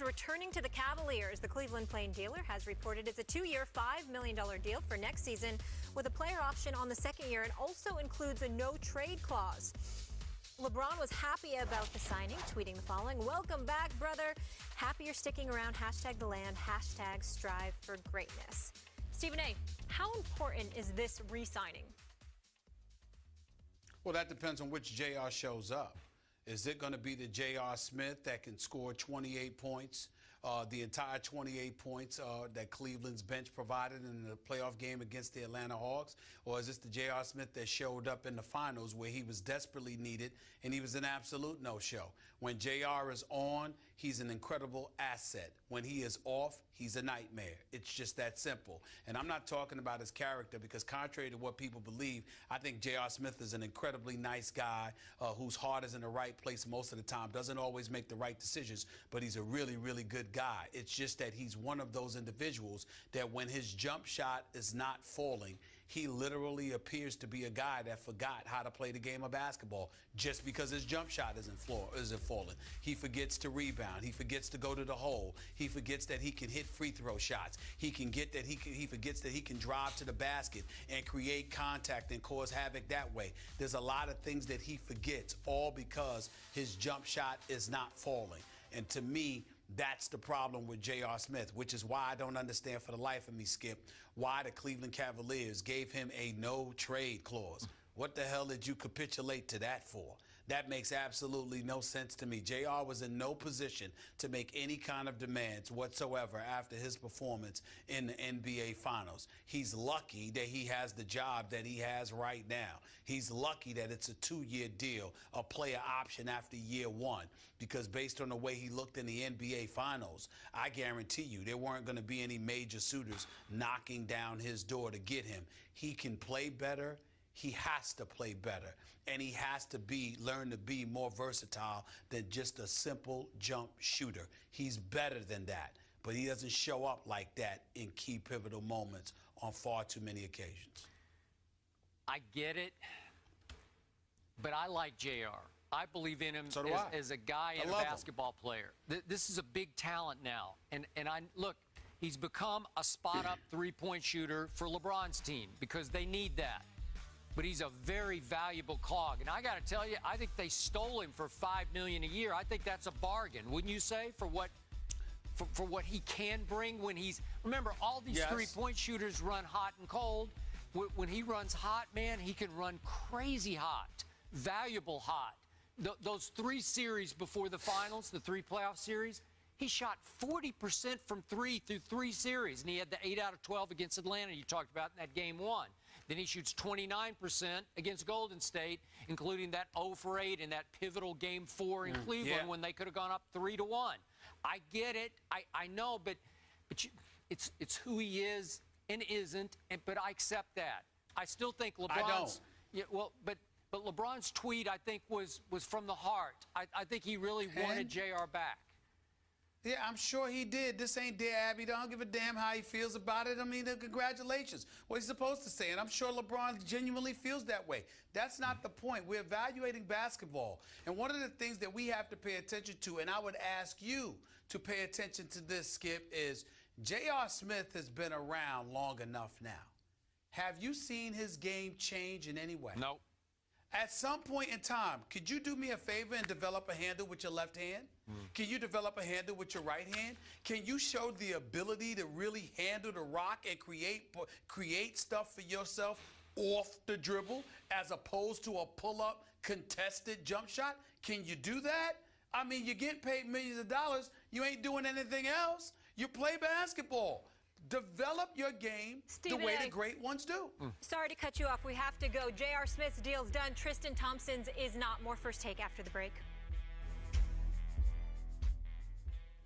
returning to the Cavaliers. The Cleveland Plain Dealer has reported it's a 2-year, $5 million deal for next season with a player option on the second year and also includes a no-trade clause. LeBron was happy about the signing, tweeting the following: "Welcome back, brother. Happy you're sticking around. Hashtag the land. Hashtag strive for greatness." Stephen A., how important is this re-signing? Well, that depends on which JR shows up. Is it going to be the J.R. Smith that can score 28 points, the entire 28 points that Cleveland's bench provided in the playoff game against the Atlanta Hawks? Or is this the J.R. Smith that showed up in the finals where he was desperately needed and he was an absolute no-show? When J.R. is on, he's an incredible asset. When he is off, he's a nightmare. It's just that simple. And I'm not talking about his character because contrary to what people believe, I think J.R. Smith is an incredibly nice guy whose heart is in the right place most of the time, doesn't always make the right decisions, but he's a really, really good guy. It's just that he's one of those individuals that when his jump shot is not falling, he literally appears to be a guy that forgot how to play the game of basketball just because his jump shot isn't falling. He forgets to rebound. He forgets to go to the hole. He forgets that he can hit free throw shots. He forgets that he can drive to the basket and create contact and cause havoc that way. There's a lot of things that he forgets, all because his jump shot is not falling. And to me, that's the problem with J.R. Smith, which is why I don't understand for the life of me, Skip, why the Cleveland Cavaliers gave him a no-trade clause. What the hell did you capitulate to that for? That makes absolutely no sense to me. JR was in no position to make any kind of demands whatsoever after his performance in the NBA Finals. He's lucky that he has the job that he has right now. He's lucky that it's a 2-year deal, a player option after year 1, because based on the way he looked in the NBA Finals, I guarantee you there weren't going to be any major suitors knocking down his door to get him. He can play better. He has to play better, and he has to learn to be more versatile than just a simple jump shooter. He's better than that, but he doesn't show up like that in key pivotal moments on far too many occasions. I get it, but I like JR. I believe in him as a guy and a basketball player. This is a big talent now, and look, he's become a spot-up three-point shooter for LeBron's team because they need that. But he's a very valuable cog. And I got to tell you, I think they stole him for $5 million a year. I think that's a bargain, wouldn't you say, for what he can bring when he's... Remember, all these three-point shooters run hot and cold. When he runs hot, man, he can run crazy hot, valuable hot. Those 3 series before the finals, the 3 playoff series, he shot 40% from 3 through 3 series, and he had the 8 out of 12 against Atlanta you talked about in that game 1. Then he shoots 29% against Golden State, including that 0 for 8 in that pivotal game 4 in Cleveland when they could have gone up 3-1. I get it, I know, but it's who he is and isn't, but I accept that. I still think LeBron's... I don't. Yeah, well, but LeBron's tweet, I think, was from the heart. I think he really wanted JR back. Yeah, I'm sure he did. This ain't Dear Abby. Don't give a damn how he feels about it. I mean, congratulations. What he's supposed to say. And I'm sure LeBron genuinely feels that way. That's not the point. We're evaluating basketball. And one of the things that we have to pay attention to, and I would ask you to pay attention to this, Skip, is J.R. Smith has been around long enough now. Have you seen his game change in any way? No. At some point in time, could you do me a favor and develop a handle with your left hand? Can you develop a handle with your right hand? Can you show the ability to really handle the rock and create stuff for yourself off the dribble as opposed to a pull-up contested jump shot? Can you do that? I mean, you get paid millions of dollars. You ain't doing anything else. You play basketball. Develop your game the way the great ones do. Sorry to cut you off. We have to go. J.R. Smith's deal's done. Tristan Thompson's is not. More First Take after the break.